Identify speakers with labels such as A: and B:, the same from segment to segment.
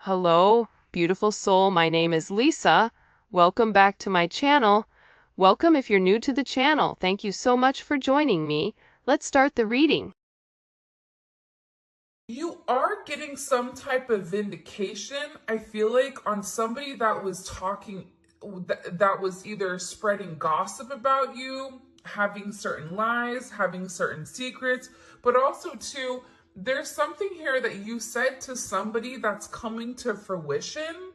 A: Hello, beautiful soul. My name is Lisa. Welcome back to my channel. Welcome if you're new to the channel. Thank you so much for joining me. Let's start the reading.
B: You are getting some type of vindication, I feel like, on somebody that was that was either spreading gossip about you, having certain lies, having certain secrets, but also, too, there's something here that you said to somebody that's coming to fruition.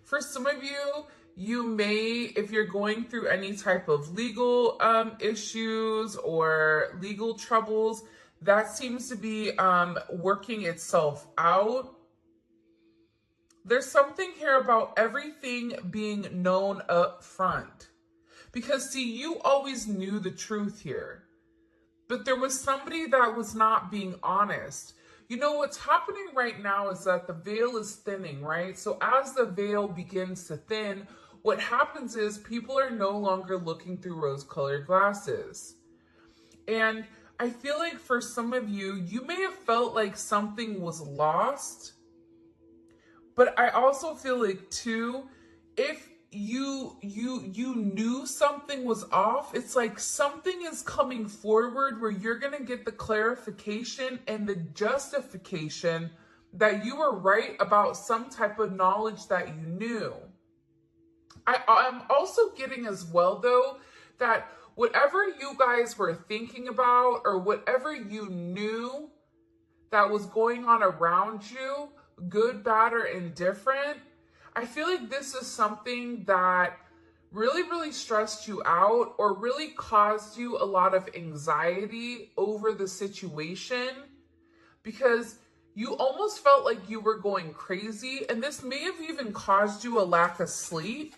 B: For some of you, you may, if you're going through any type of legal issues or legal troubles, that seems to be working itself out. There's something here about everything being known up front. Because, see, you always knew the truth here. But there was somebody that was not being honest. You know, what's happening right now is that the veil is thinning, right? So as the veil begins to thin, what happens is people are no longer looking through rose-colored glasses. And I feel like for some of you, you may have felt like something was lost. But I also feel like, too, if you knew something was off, it's like something is coming forward where you're going to get the clarification and the justification that you were right about some type of knowledge that you knew. I'm also getting as well, though, that whatever you guys were thinking about or whatever you knew that was going on around you, good, bad, or indifferent, I feel like this is something that really, really stressed you out or really caused you a lot of anxiety over the situation because you almost felt like you were going crazy, and this may have even caused you a lack of sleep.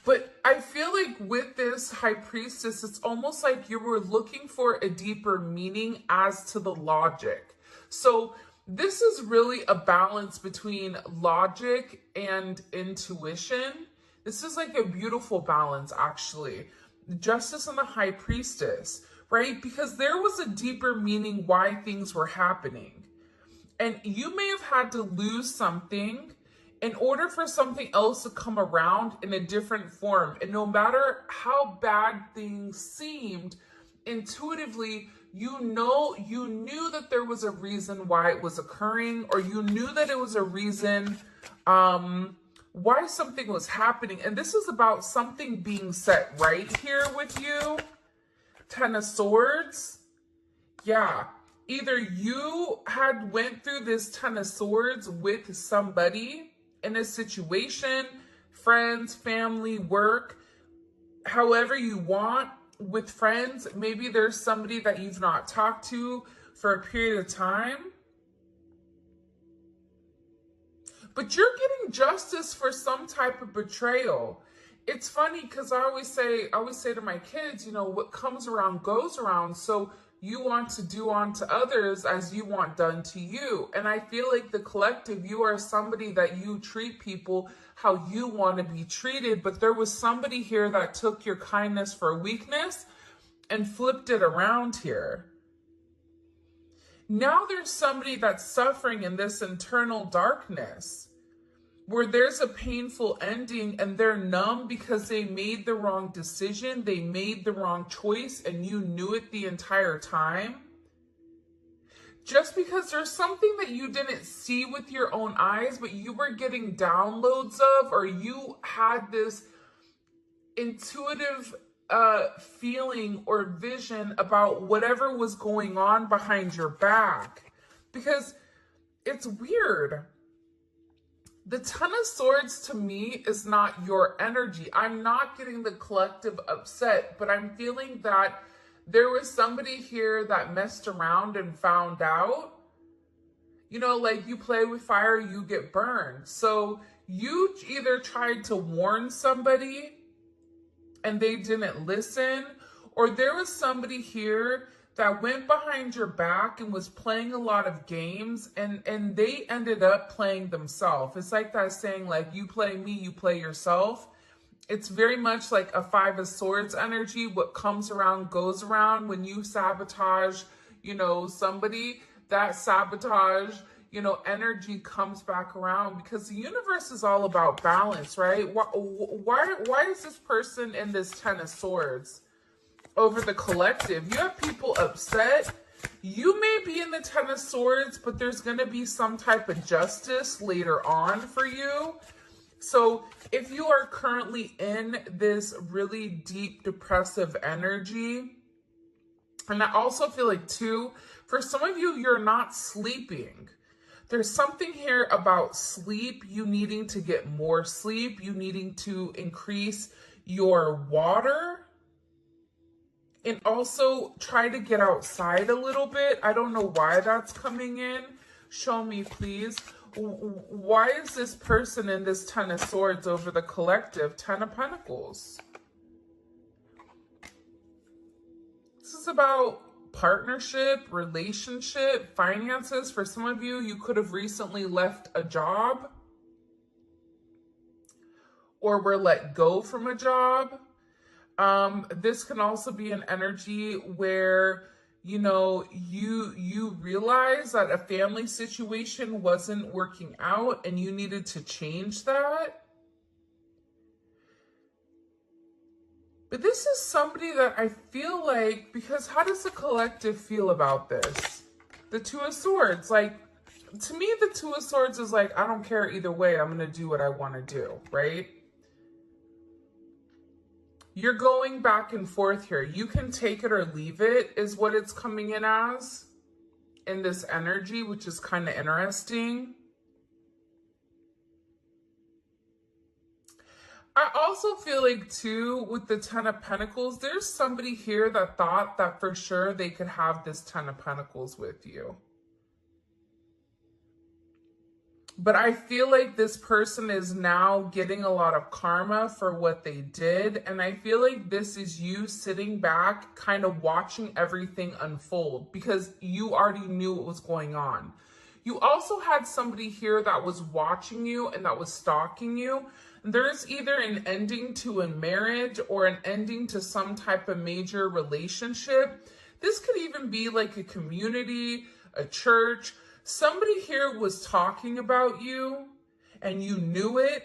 B: But I feel like with this High Priestess, it's almost like you were looking for a deeper meaning as to the logic. So this is really a balance between logic and intuition. This is like a beautiful balance, actually. Justice and the High Priestess, right? Because there was a deeper meaning why things were happening. And you may have had to lose something in order for something else to come around in a different form. And no matter how bad things seemed, intuitively, you knew that there was a reason why it was occurring, or you knew that it was a reason why something was happening. And this is about something being set right here with you. Ten of Swords. Yeah. Either you had went through this Ten of Swords with somebody in a situation, friends, family, work, however you want. With friends, maybe there's somebody that you've not talked to for a period of time. But you're getting justice for some type of betrayal. It's funny because I always say to my kids, you know, what comes around goes around. So you want to do unto others as you want done to you. And I feel like the collective, you are somebody that you treat people how you want to be treated. But there was somebody here that took your kindness for weakness and flipped it around here. Now there's somebody that's suffering in this internal darkness where there's a painful ending and they're numb because they made the wrong decision, they made the wrong choice, and you knew it the entire time. Just because there's something that you didn't see with your own eyes, but you were getting downloads of, or you had this intuitive feeling or vision about whatever was going on behind your back. Because it's weird. The Ten of Swords to me is not your energy. I'm not getting the collective upset, but I'm feeling that there was somebody here that messed around and found out. You know, like you play with fire, you get burned. So you either tried to warn somebody and they didn't listen, or there was somebody here that went behind your back and was playing a lot of games, and they ended up playing themselves. It's like that saying, like, you play me, you play yourself. It's very much like a Five of Swords energy. What comes around goes around. When you sabotage, you know, somebody, that sabotage, energy comes back around, because the universe is all about balance, right? Why is this person in this Ten of Swords over the collective? You have people upset. You may be in the Ten of Swords, but there's going to be some type of justice later on for you. So if you are currently in this really deep depressive energy, and I also feel like too, for some of you, you're not sleeping. There's something here about sleep, you needing to get more sleep, you needing to increase your water, and also try to get outside a little bit. I don't know why that's coming in. Show me, please. Why is this person in this Ten of Swords over the collective? Ten of Pentacles. This is about partnership, relationship, finances. For some of you, you could have recently left a job or were let go from a job. This can also be an energy where, you realize that a family situation wasn't working out and you needed to change that. But this is somebody that I feel like, because how does the collective feel about this? The Two of Swords, like, to me, the Two of Swords is like, I don't care either way. I'm going to do what I want to do, right? You're going back and forth here. You can take it or leave it is what it's coming in as in this energy, which is kind of interesting. I also feel like too, with the Ten of Pentacles, there's somebody here that thought that for sure they could have this Ten of Pentacles with you. But I feel like this person is now getting a lot of karma for what they did. And I feel like this is you sitting back, kind of watching everything unfold because you already knew what was going on. You also had somebody here that was watching you and that was stalking you. There's either an ending to a marriage or an ending to some type of major relationship. This could even be like a community, a church. Somebody here was talking about you and you knew it,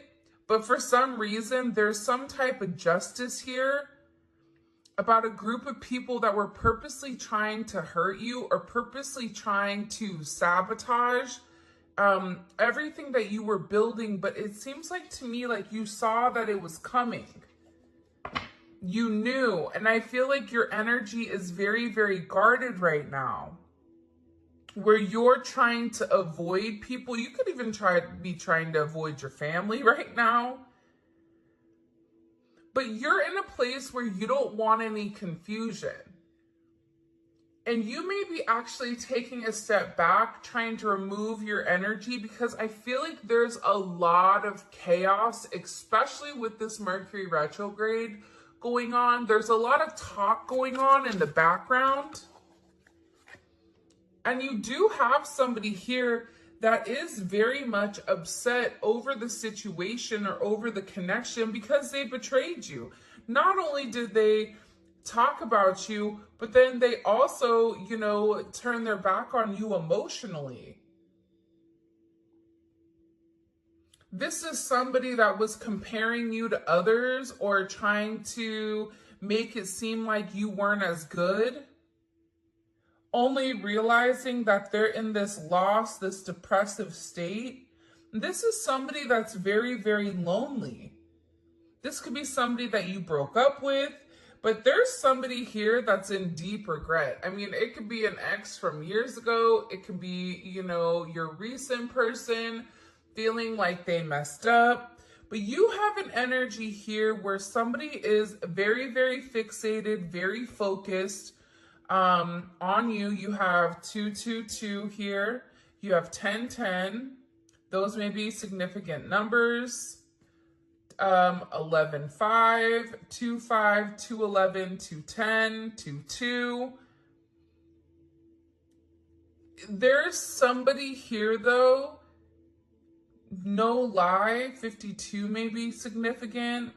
B: but for some reason, there's some type of justice here about a group of people that were purposely trying to hurt you or purposely trying to sabotage everything that you were building. But it seems like to me, like you saw that it was coming. You knew, and I feel like your energy is very, very guarded right now, where you're trying to avoid people. You could even be trying to avoid your family right now. But you're in a place where you don't want any confusion. And you may be actually taking a step back, trying to remove your energy, because I feel like there's a lot of chaos, especially with this Mercury retrograde going on. There's a lot of talk going on in the background. And you do have somebody here that is very much upset over the situation or over the connection because they betrayed you. Not only did they talk about you, but then they also, turn their back on you emotionally. This is somebody that was comparing you to others or trying to make it seem like you weren't as good, only realizing that they're in this loss, this depressive state. This is somebody that's very, very lonely. This could be somebody that you broke up with, but there's somebody here that's in deep regret. I mean, it could be an ex from years ago. It could be, your recent person feeling like they messed up. But you have an energy here where somebody is very, very fixated, very focused on you. You have 222 here. You have 1010. Those may be significant numbers. 11, 5, 2, 5, 2, 11, 2, 10, 2, 2. There's somebody here though, no lie, 52 may be significant.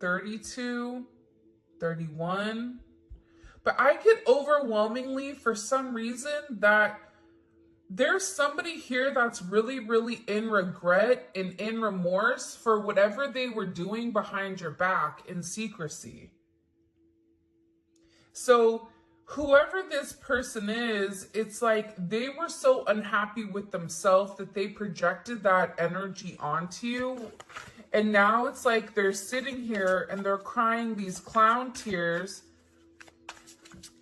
B: 32, 31. But I get overwhelmingly, for some reason, that there's somebody here that's really, really in regret and in remorse for whatever they were doing behind your back in secrecy. So whoever this person is, it's like they were so unhappy with themselves that they projected that energy onto you. And now it's like they're sitting here and they're crying these clown tears,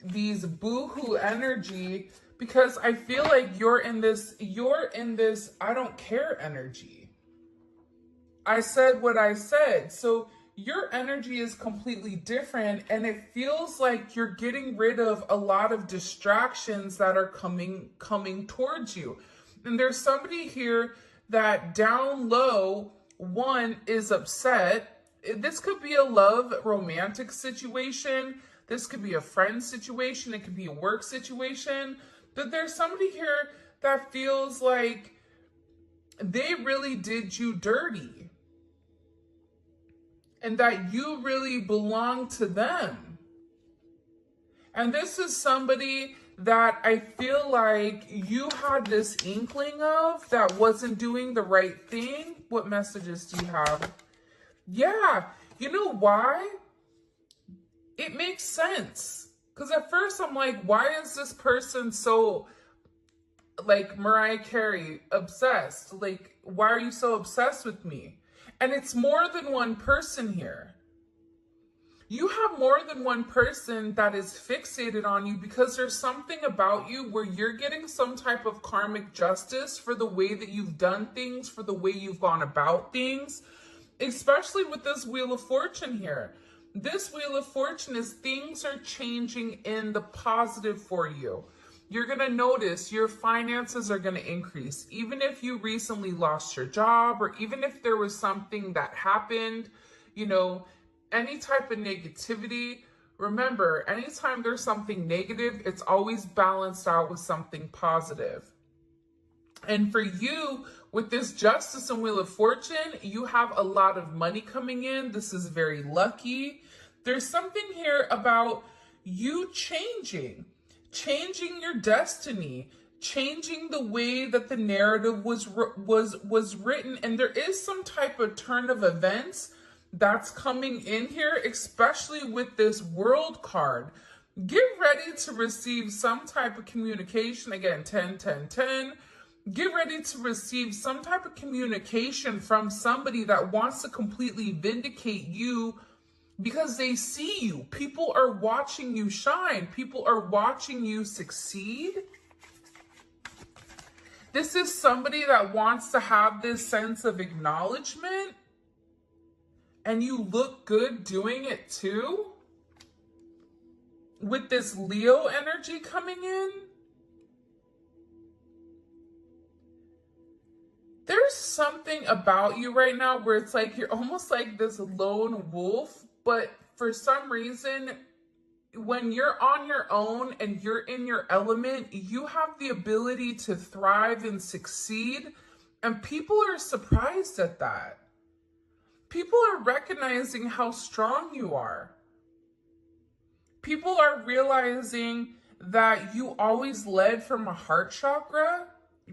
B: these boohoo energy, because I feel like you're in this I don't care energy. I said what I said. So your energy is completely different, and it feels like you're getting rid of a lot of distractions that are coming towards you. And there's somebody here that down low, one, is upset. This could be a love romantic situation. This could be a friend situation. It could be a work situation. But there's somebody here that feels like they really did you dirty and that you really belong to them. And this is somebody that I feel like you had this inkling of that wasn't doing the right thing. What messages do you have? Yeah, you know why? It makes sense. Because at first I'm like, why is this person so, like Mariah Carey, obsessed? Like, why are you so obsessed with me? And it's more than one person here. You have more than one person that is fixated on you because there's something about you where you're getting some type of karmic justice for the way that you've done things, for the way you've gone about things, especially with this Wheel of Fortune here. This Wheel of Fortune is things are changing in the positive for you. You're going to notice your finances are going to increase. Even if you recently lost your job, or even if there was something that happened, you know, any type of negativity. Remember, anytime there's something negative, it's always balanced out with something positive. And for you, with this Justice and Wheel of Fortune, you have a lot of money coming in. This is very lucky. There's something here about you changing your destiny, changing the way that the narrative was written. And there is some type of turn of events that's coming in here, especially with this World card. Get ready to receive some type of communication. Again, 10, 10, 10. Get ready to receive some type of communication from somebody that wants to completely vindicate you because they see you. People are watching you shine. People are watching you succeed. This is somebody that wants to have this sense of acknowledgement, and you look good doing it too. With this Leo energy coming in, there's something about you right now where it's like you're almost like this lone wolf, but for some reason, when you're on your own and you're in your element, you have the ability to thrive and succeed, and people are surprised at that. People are recognizing how strong you are. People are realizing that you always led from a heart chakra,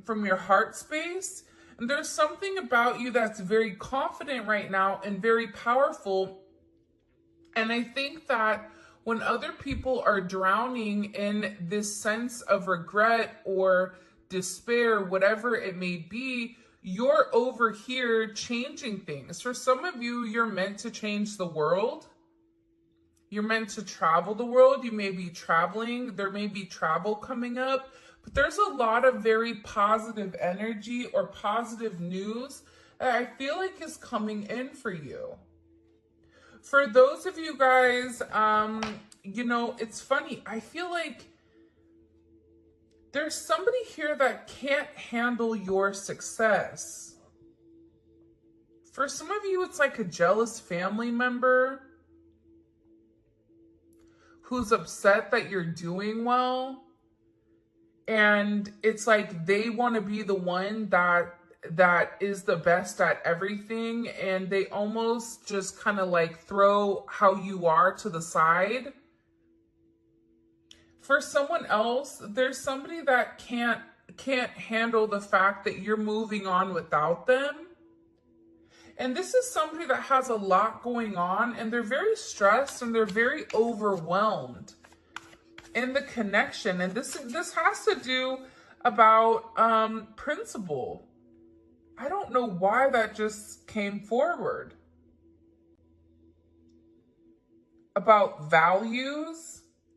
B: from your heart space. And there's something about you that's very confident right now and very powerful. And I think that when other people are drowning in this sense of regret or despair, whatever it may be, you're over here changing things. For some of you, you're meant to change the world. You're meant to travel the world. You may be traveling. There may be travel coming up. But there's a lot of very positive energy or positive news that I feel like is coming in for you. For those of you guys, you know, it's funny. I feel like there's somebody here that can't handle your success. For some of you, it's like a jealous family member who's upset that you're doing well. And it's like they want to be the one that is the best at everything. And they almost just kind of like throw how you are to the side. For someone else, there's somebody that can't handle the fact that you're moving on without them. And this is somebody that has a lot going on, and they're very stressed and they're very overwhelmed in the connection. And this has to do about principle. I don't know why that just came forward. About values.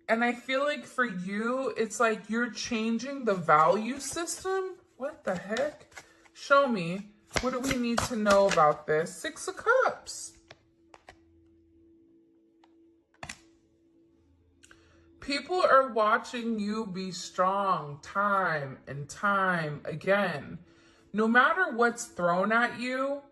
B: And I feel like for you, it's like you're changing the value system. What the heck? Show me. What do we need to know about this? Six of Cups. People are watching you be strong time and time again. No matter what's thrown at you,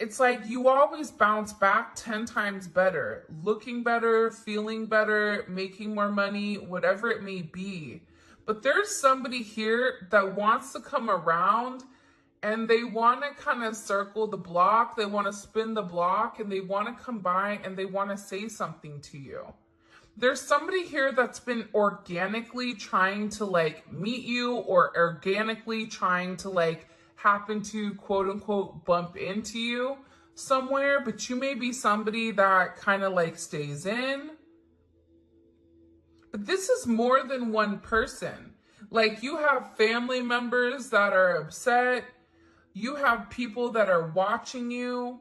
B: it's like you always bounce back 10 times better, looking better, feeling better, making more money, whatever it may be. But there's somebody here that wants to come around and they want to kind of circle the block. They want to spin the block and they want to come by and they want to say something to you. There's somebody here that's been organically trying to like meet you or organically trying to like happen to quote unquote bump into you somewhere, but you may be somebody that kind of like stays in. But this is more than one person. Like you have family members that are upset. You have people that are watching you.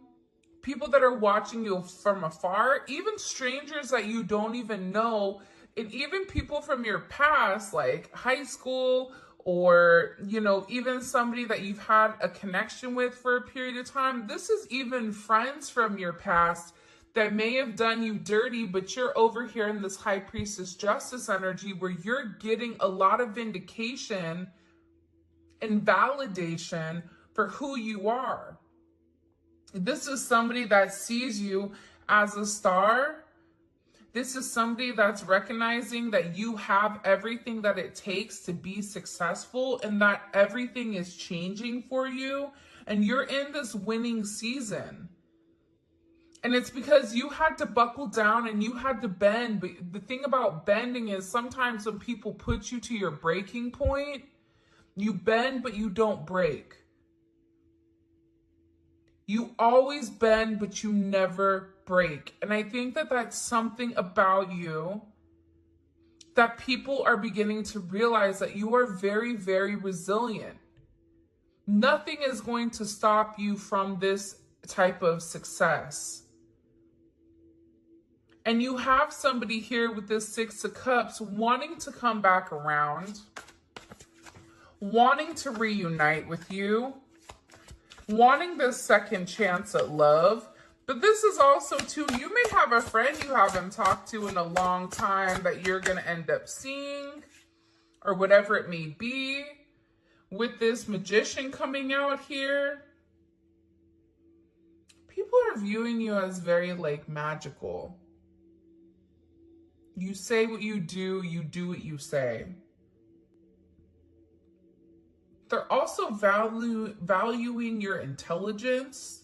B: People that are watching you from afar, even strangers that you don't even know, and even people from your past, like high school, or, you know, even somebody that you've had a connection with for a period of time. This is even friends from your past that may have done you dirty, but you're over here in this High Priestess Justice energy where you're getting a lot of vindication and validation for who you are. This is somebody that sees you as a star. This is somebody that's recognizing that you have everything that it takes to be successful and that everything is changing for you. And you're in this winning season. And it's because you had to buckle down and you had to bend. But the thing about bending is sometimes when people put you to your breaking point, you bend, but you don't break. You always bend, but you never break. And I think that that's something about you that people are beginning to realize, that you are very, very resilient. Nothing is going to stop you from this type of success. And you have somebody here with this Six of Cups wanting to come back around, wanting to reunite with you, wanting this second chance at love. But this is also too, you may have a friend you haven't talked to in a long time that you're going to end up seeing, or whatever it may be, with this Magician coming out here. People are viewing you as very like magical. You say what you do what you say. They're also valuing your intelligence.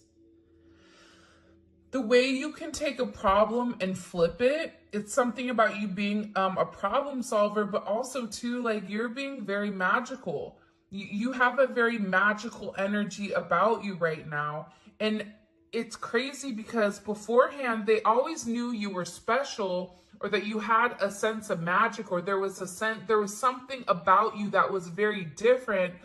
B: The way you can take a problem and flip it. It's something about you being a problem solver, but also too, like you're being very magical. You have a very magical energy about you right now. And it's crazy because beforehand, they always knew you were special, or that you had a sense of magic, or there was something about you that was very different.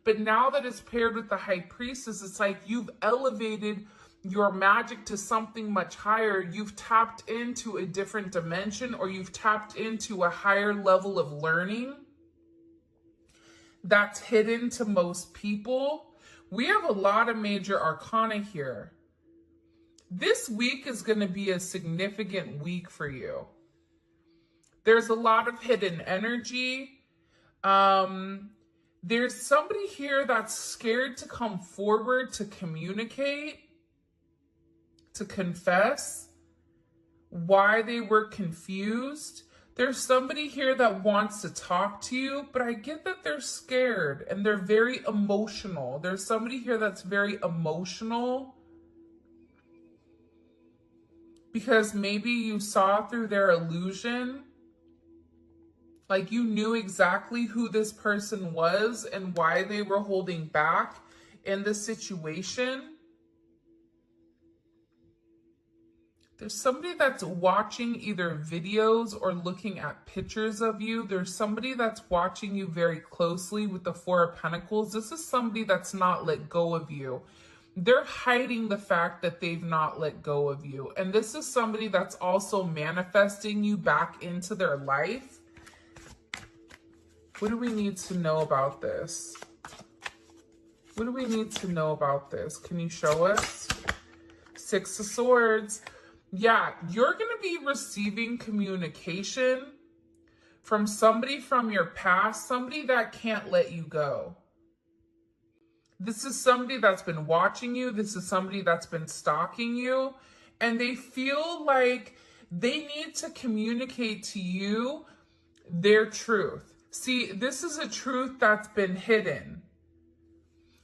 B: But now that it's paired with the High Priestess, it's like you've elevated your magic to something much higher. You've tapped into a different dimension, or you've tapped into a higher level of learning that's hidden to most people. We have a lot of major arcana here. This week is going to be a significant week for you. There's a lot of hidden energy. There's somebody here that's scared to come forward to communicate, to confess why they were confused. There's somebody here that wants to talk to you, but I get that they're scared and they're very emotional. There's somebody here that's very emotional because maybe you saw through their illusion. Like you knew exactly who this person was and why they were holding back in the situation. There's somebody that's watching either videos or looking at pictures of you. There's somebody that's watching you very closely with the Four of Pentacles. This is somebody that's not let go of you. They're hiding the fact that they've not let go of you. And this is somebody that's also manifesting you back into their life. What do we need to know about this? What do we need to know about this? Can you show us? Six of Swords. Yeah, you're going to be receiving communication from somebody from your past, somebody that can't let you go. This is somebody that's been watching you. This is somebody that's been stalking you. And they feel like they need to communicate to you their truth. See, this is a truth that's been hidden.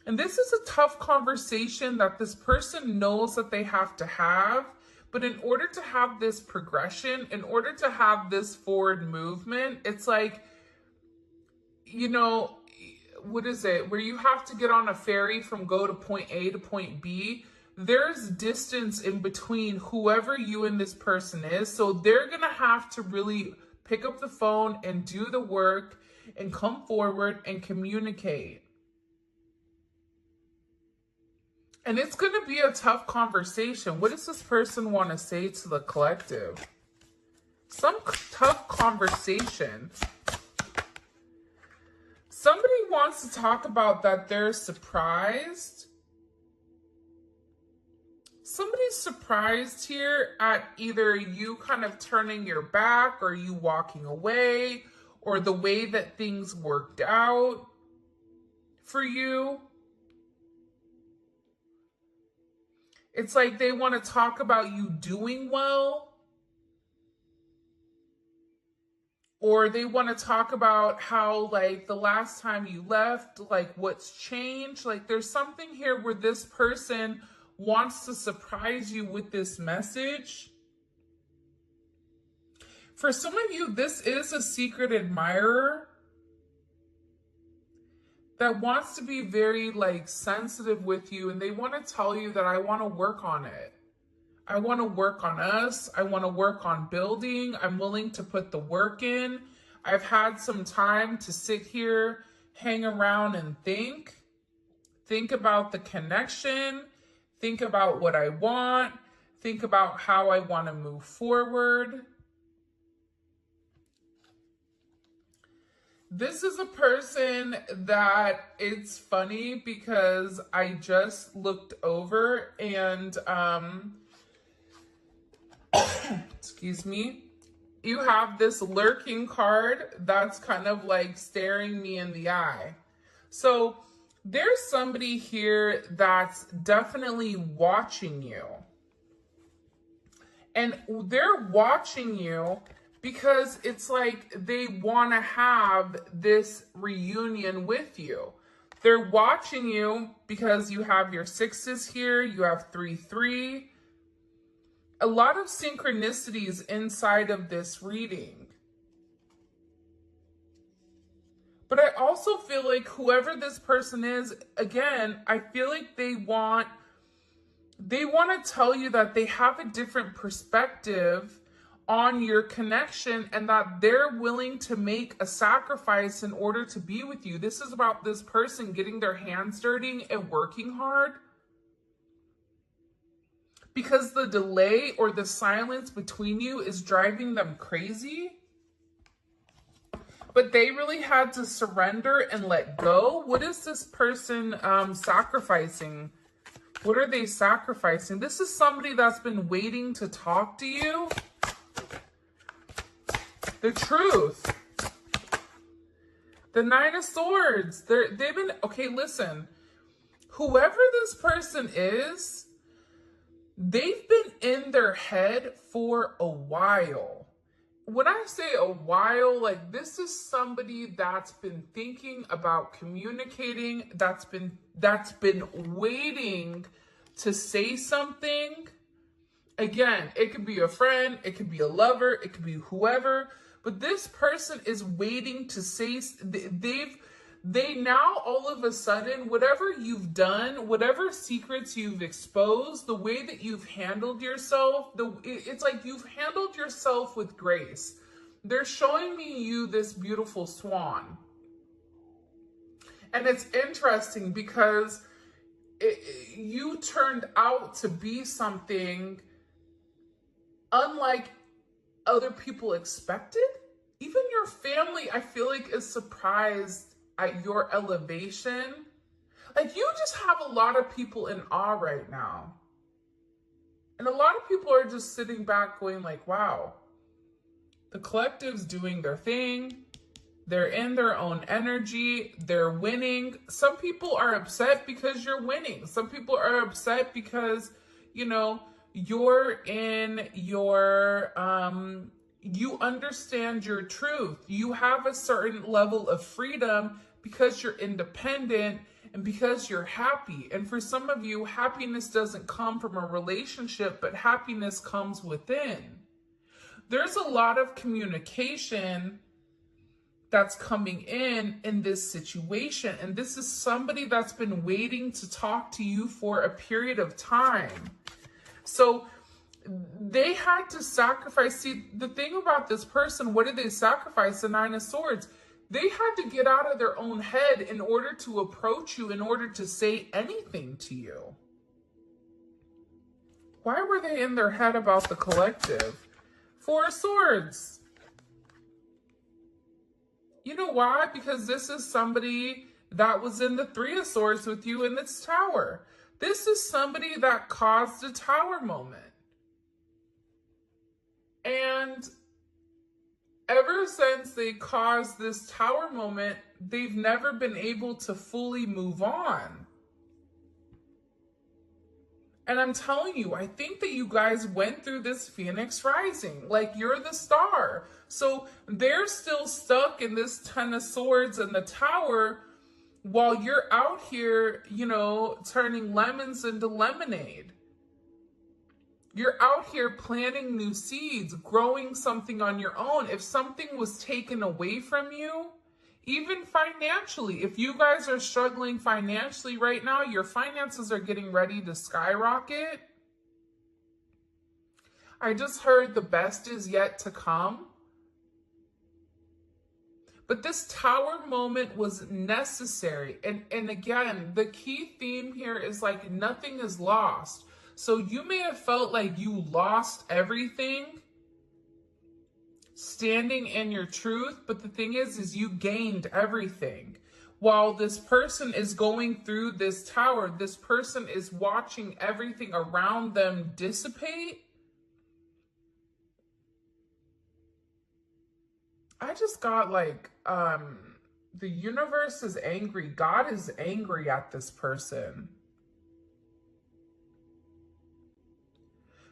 B: And this is a tough conversation that this person knows that they have to have. But in order to have this progression, in order to have this forward movement, it's like, you know, what is it? Where you have to get on a ferry from go to point A to point B. There's distance in between whoever you and this person is. So they're going to have to really pick up the phone and do the work and come forward and communicate. And it's going to be a tough conversation. What does this person want to say to the collective? Some tough conversation. Somebody wants to talk about that they're surprised. Somebody's surprised here at either you kind of turning your back or you walking away or the way that things worked out for you. It's like they want to talk about you doing well. Or they want to talk about how, like, the last time you left, like, what's changed. Like, there's something here where this person wants to surprise you with this message. For some of you, this is a secret admirer that wants to be very, like, sensitive with you, and they want to tell you that I want to work on it. I want to work on us. I want to work on building. I'm willing to put the work in. I've had some time to sit here, hang around and think. Think about the connection. Think about what I want. Think about how I want to move forward. This is a person that it's funny because I just looked over and, excuse me, you have this lurking card that's kind of like staring me in the eye. So there's somebody here that's definitely watching you. And they're watching you because it's like they want to have this reunion with you. They're watching you because you have your sixes here, you have 3-3. A lot of synchronicities inside of this reading. But I also feel like whoever this person is, again, I feel like they want to tell you that they have a different perspective on your connection and that they're willing to make a sacrifice in order to be with you. This is about this person getting their hands dirty and working hard. Because the delay or the silence between you is driving them crazy. But they really had to surrender and let go. What is this person sacrificing? What are they sacrificing? This is somebody that's been waiting to talk to you. The truth. The Nine of Swords. They've been, okay, listen. Whoever this person is, they've been in their head for a while. When I say a while, like this is somebody that's been thinking about communicating, that's been waiting to say something. Again, it could be a friend, it could be a lover, it could be whoever, But this person is waiting to say, they now all of a sudden, whatever you've done, whatever secrets you've exposed, the way that you've handled yourself, it's like you've handled yourself with grace. They're showing me you this beautiful swan. And it's interesting because you turned out to be something unlike other people expected. Even your family, I feel like, is surprised at your elevation. Like, you just have a lot of people in awe right now. And a lot of people are just sitting back going like, wow, the collective's doing their thing. They're in their own energy. They're winning. Some people are upset because you're winning. Some people are upset because, you know, you're in your, you understand your truth. You have a certain level of freedom because you're independent and because you're happy. And for some of you, happiness doesn't come from a relationship, but happiness comes within. There's a lot of communication that's coming in this situation. And this is somebody that's been waiting to talk to you for a period of time. So they had to sacrifice. See, the thing about this person, what did they sacrifice? The Nine of Swords. They had to get out of their own head in order to approach you, in order to say anything to you. Why were they in their head about the collective? Four of Swords. You know why? Because this is somebody that was in the Three of Swords with you in this tower. This is somebody that caused a tower moment. And ever since they caused this tower moment, they've never been able to fully move on. And I'm telling you, I think that you guys went through this Phoenix Rising. Like, you're the star. So they're still stuck in this Ten of Swords and the tower while you're out here, you know, turning lemons into lemonade. You're out here planting new seeds, growing something on your own. If something was taken away from you, even financially, if you guys are struggling financially right now, your finances are getting ready to skyrocket. I just heard the best is yet to come. But this tower moment was necessary. And again, the key theme here is like nothing is lost. So you may have felt like you lost everything standing in your truth, but the thing is you gained everything. While this person is going through this tower, this person is watching everything around them dissipate. I just got like, the universe is angry. God is angry at this person.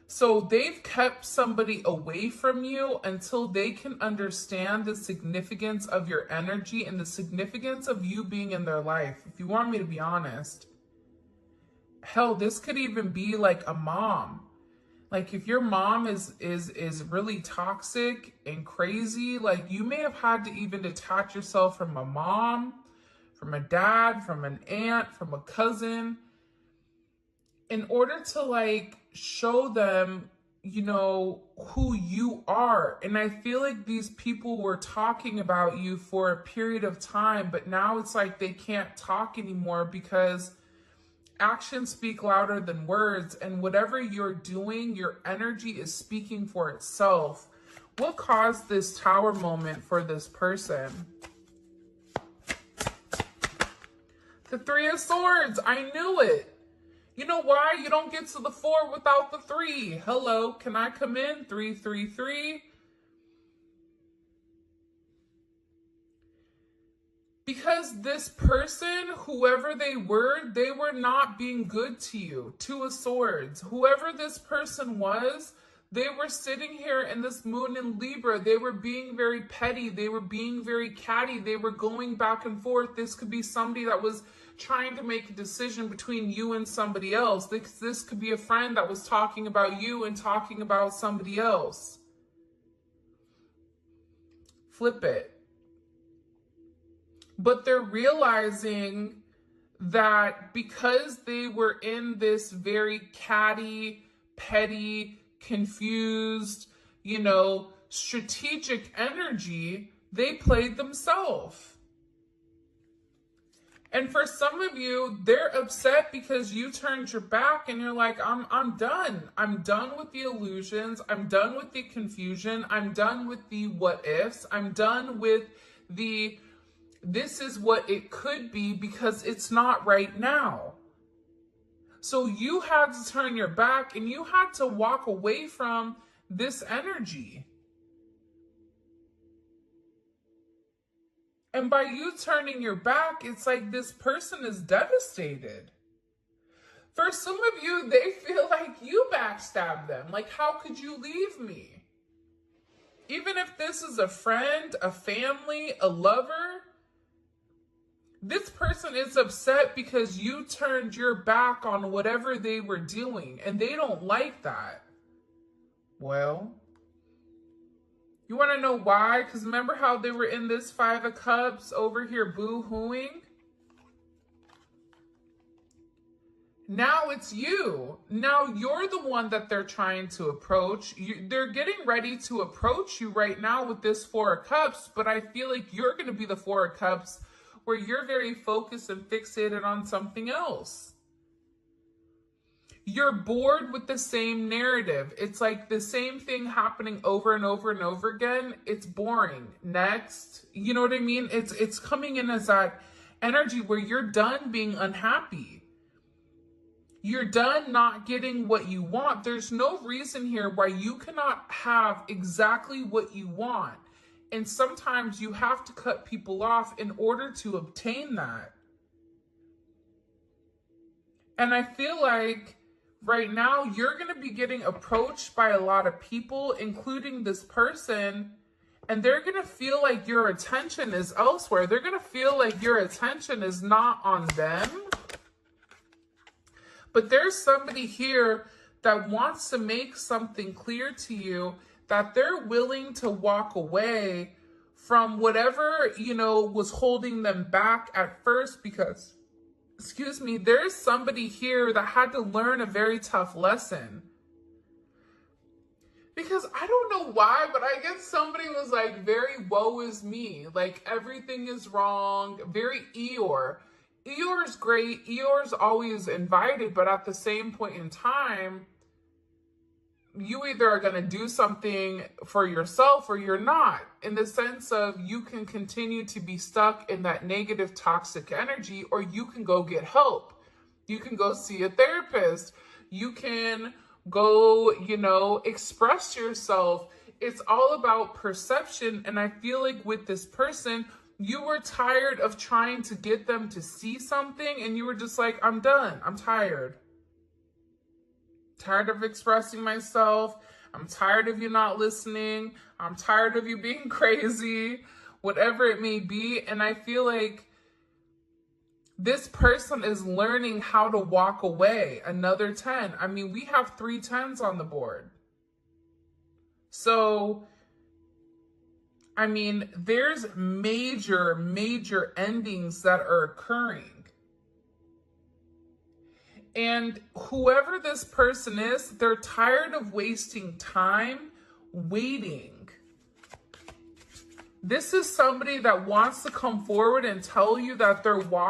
B: So they've kept somebody away from you until they can understand the significance of your energy and the significance of you being in their life. If you want me to be honest, hell, this could even be like a mom. Like if your mom is really toxic and crazy, like you may have had to even detach yourself from a mom, from a dad, from an aunt, from a cousin, in order to like show them, you know, who you are. And I feel like these people were talking about you for a period of time, but now it's like they can't talk anymore because actions speak louder than words. And whatever you're doing, your energy is speaking for itself. What caused this tower moment for this person? The Three of Swords. I knew it. You know why? You don't get to the 4 without the 3. Hello, can I come in? 333. Because this person, whoever they were not being good to you. 2 of Swords. Whoever this person was, they were sitting here in this moon in Libra. They were being very petty. They were being very catty. They were going back and forth. This could be somebody that was trying to make a decision between you and somebody else. This could be a friend that was talking about you and talking about somebody else. flip it. But they're realizing that because they were in this very catty, petty, confused, strategic energy, they played themselves. And for some of you, they're upset because you turned your back and you're like, I'm done. I'm done with the illusions. I'm done with the confusion. I'm done with the what ifs. I'm done with the this is what it could be because it's not right now. So you had to turn your back and you had to walk away from this energy. And by you turning your back, it's like this person is devastated. For some of you, they feel like you backstabbed them. Like, how could you leave me? Even if this is a friend, a family, a lover, this person is upset because you turned your back on whatever they were doing, and they don't like that. Well, you want to know why? Because remember how they were in this Five of Cups over here boo-hooing? Now it's you. Now you're the one that they're trying to approach. They're getting ready to approach you right now with this Four of Cups, but I feel like you're going to be the Four of Cups where you're very focused and fixated on something else. You're bored with the same narrative. It's like the same thing happening over and over and over again. It's boring. Next. You know what I mean? It's coming in as that energy where you're done being unhappy. You're done not getting what you want. There's no reason here why you cannot have exactly what you want. And sometimes you have to cut people off in order to obtain that. And I feel like right now, you're going to be getting approached by a lot of people, including this person, and they're going to feel like your attention is elsewhere. They're going to feel like your attention is not on them. But there's somebody here that wants to make something clear to you that they're willing to walk away from whatever, was holding them back at first because there's somebody here that had to learn a very tough lesson. Because I don't know why, but I guess somebody was like very woe is me. Like everything is wrong. Very Eeyore. Eeyore's great. Eeyore's always invited, but at the same point in time, you either are going to do something for yourself or you're not, in the sense of you can continue to be stuck in that negative, toxic energy, or you can go get help. You can go see a therapist. You can go, express yourself. It's all about perception. And I feel like with this person, you were tired of trying to get them to see something, and you were just like, I'm done. I'm tired. Tired of expressing myself. I'm tired of you not listening. I'm tired of you being crazy, whatever it may be. And I feel like this person is learning how to walk away. Another 10. I mean, we have 3 10s on the board. So, I mean, there's major, major endings that are occurring. And whoever this person is, they're tired of wasting time waiting. This is somebody that wants to come forward and tell you that they're walking